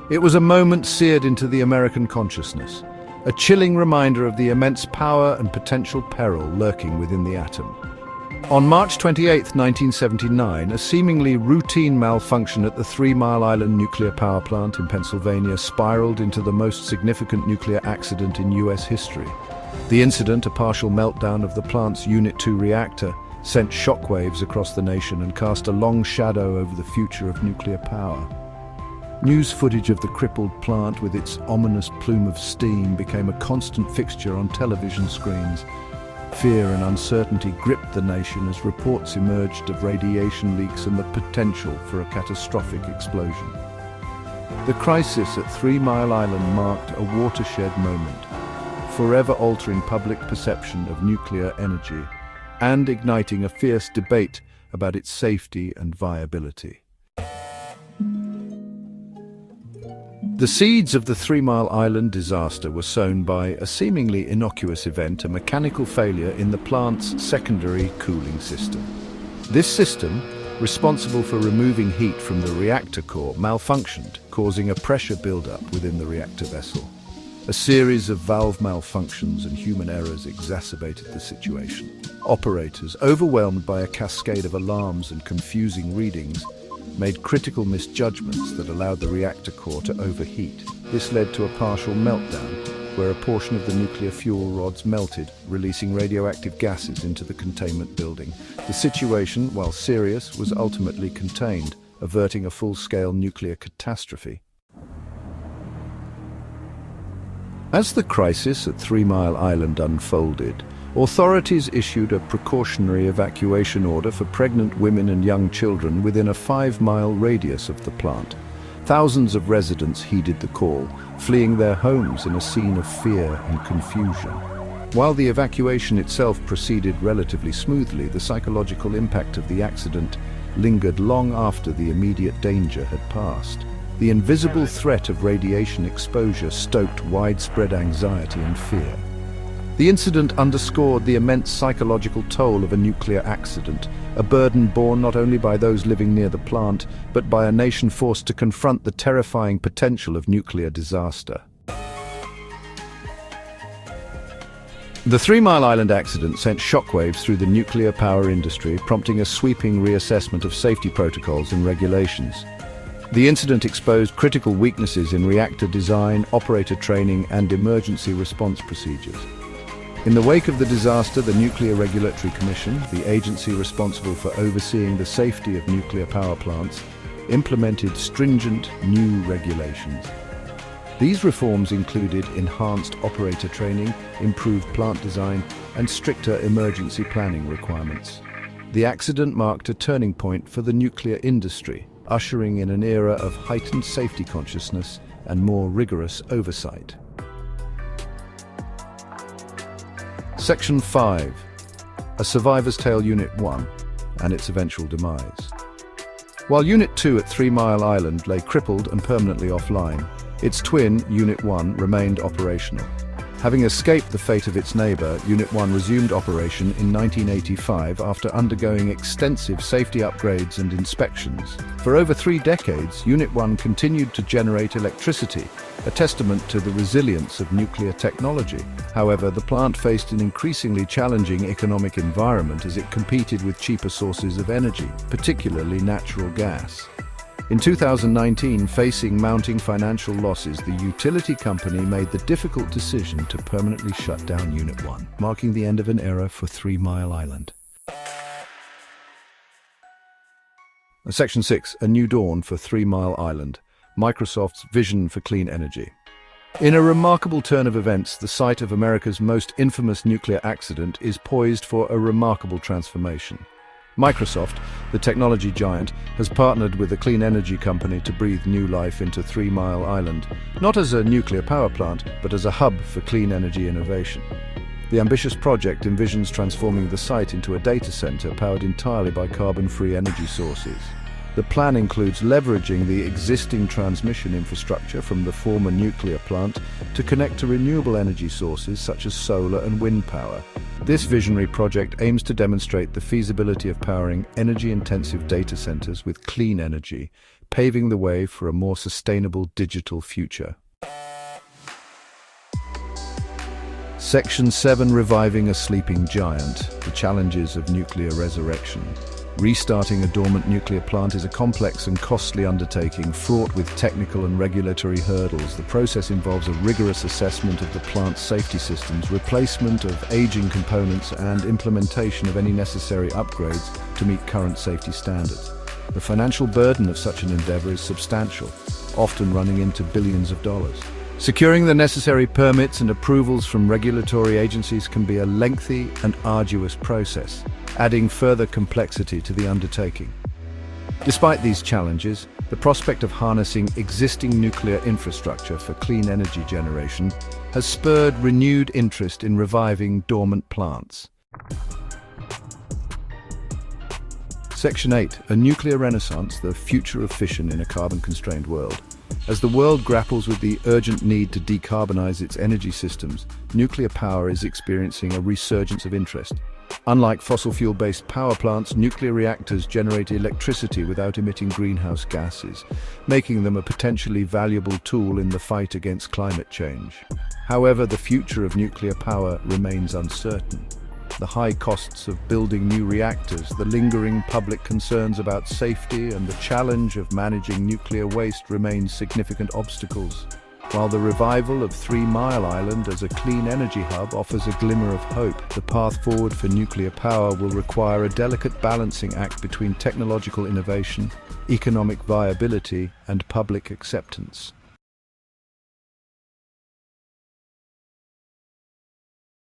It was a moment seared into the American consciousness, a chilling reminder of the immense power and potential peril lurking within the atom. On March 28, 1979, a seemingly routine malfunction at the 3 Mile Island nuclear power plant in Pennsylvania spiraled into the most significant nuclear accident in U.S. history. The incident, a partial meltdown of the plant's Unit 2 reactor, sent shockwaves across the nation and cast a long shadow over the future of nuclear power. News footage of the crippled plant with its ominous plume of steam became a constant fixture on television screens. Fear and uncertainty gripped the nation as reports emerged of radiation leaks and the potential for a catastrophic explosion. The crisis at 3 Mile Island marked a watershed moment, forever altering public perception of nuclear energy and igniting a fierce debate about its safety and viability. The seeds of the 3 Mile Island disaster were sown by a seemingly innocuous event, a mechanical failure in the plant's secondary cooling system. This system, responsible for removing heat from the reactor core, malfunctioned, causing a pressure buildup within the reactor vessel. A series of valve malfunctions and human errors exacerbated the situation. Operators, overwhelmed by a cascade of alarms and confusing readings, made critical misjudgments that allowed the reactor core to overheat. This led to a partial meltdown, where a portion of the nuclear fuel rods melted, releasing radioactive gases into the containment building. The situation, while serious, was ultimately contained, averting a full-scale nuclear catastrophe. As the crisis at 3 Mile Island unfolded, authorities issued a precautionary evacuation order for pregnant women and young children within a 5-mile radius of the plant. Thousands of residents heeded the call, fleeing their homes in a scene of fear and confusion. While the evacuation itself proceeded relatively smoothly, the psychological impact of the accident lingered long after the immediate danger had passed. The invisible threat of radiation exposure stoked widespread anxiety and fear. The incident underscored the immense psychological toll of a nuclear accident, a burden borne not only by those living near the plant, but by a nation forced to confront the terrifying potential of nuclear disaster. The 3 Mile Island accident sent shockwaves through the nuclear power industry, prompting a sweeping reassessment of safety protocols and regulations. The incident exposed critical weaknesses in reactor design, operator training, and emergency response procedures. In the wake of the disaster, the Nuclear Regulatory Commission, the agency responsible for overseeing the safety of nuclear power plants, implemented stringent new regulations. These reforms included enhanced operator training, improved plant design, and stricter emergency planning requirements. The accident marked a turning point for the nuclear industry, ushering in an era of heightened safety consciousness and more rigorous oversight. Section 5. A Survivor's Tale Unit 1 and its eventual demise. While Unit 2 at 3 Mile Island lay crippled and permanently offline, its twin, Unit 1, remained operational. Having escaped the fate of its neighbor, Unit 1 resumed operation in 1985 after undergoing extensive safety upgrades and inspections. For over 3 decades, Unit 1 continued to generate electricity, a testament to the resilience of nuclear technology. However, the plant faced an increasingly challenging economic environment as it competed with cheaper sources of energy, particularly natural gas. In 2019, facing mounting financial losses, the utility company made the difficult decision to permanently shut down Unit 1, marking the end of an era for 3 Mile Island. Section 6. A New Dawn for 3 Mile Island. Microsoft's vision for clean energy. In a remarkable turn of events, the site of America's most infamous nuclear accident is poised for a remarkable transformation. Microsoft, the technology giant, has partnered with a clean energy company to breathe new life into 3 Mile Island, not as a nuclear power plant, but as a hub for clean energy innovation. The ambitious project envisions transforming the site into a data center powered entirely by carbon-free energy sources. The plan includes leveraging the existing transmission infrastructure from the former nuclear plant to connect to renewable energy sources such as solar and wind power. This visionary project aims to demonstrate the feasibility of powering energy-intensive data centers with clean energy, paving the way for a more sustainable digital future. Section 7: Reviving a Sleeping Giant, the challenges of nuclear resurrection. Restarting a dormant nuclear plant is a complex and costly undertaking, fraught with technical and regulatory hurdles. The process involves a rigorous assessment of the plant's safety systems, replacement of aging components, and implementation of any necessary upgrades to meet current safety standards. The financial burden of such an endeavor is substantial, often running into billions of dollars. Securing the necessary permits and approvals from regulatory agencies can be a lengthy and arduous process, adding further complexity to the undertaking. Despite these challenges, the prospect of harnessing existing nuclear infrastructure for clean energy generation has spurred renewed interest in reviving dormant plants. Section 8: A Nuclear Renaissance, the Future of Fission in a Carbon-Constrained World. As the world grapples with the urgent need to decarbonize its energy systems, nuclear power is experiencing a resurgence of interest. Unlike fossil fuel-based power plants, nuclear reactors generate electricity without emitting greenhouse gases, making them a potentially valuable tool in the fight against climate change. However, the future of nuclear power remains uncertain. The high costs of building new reactors, the lingering public concerns about safety, and the challenge of managing nuclear waste remain significant obstacles. While the revival of 3 Mile Island as a clean energy hub offers a glimmer of hope, the path forward for nuclear power will require a delicate balancing act between technological innovation, economic viability, and public acceptance.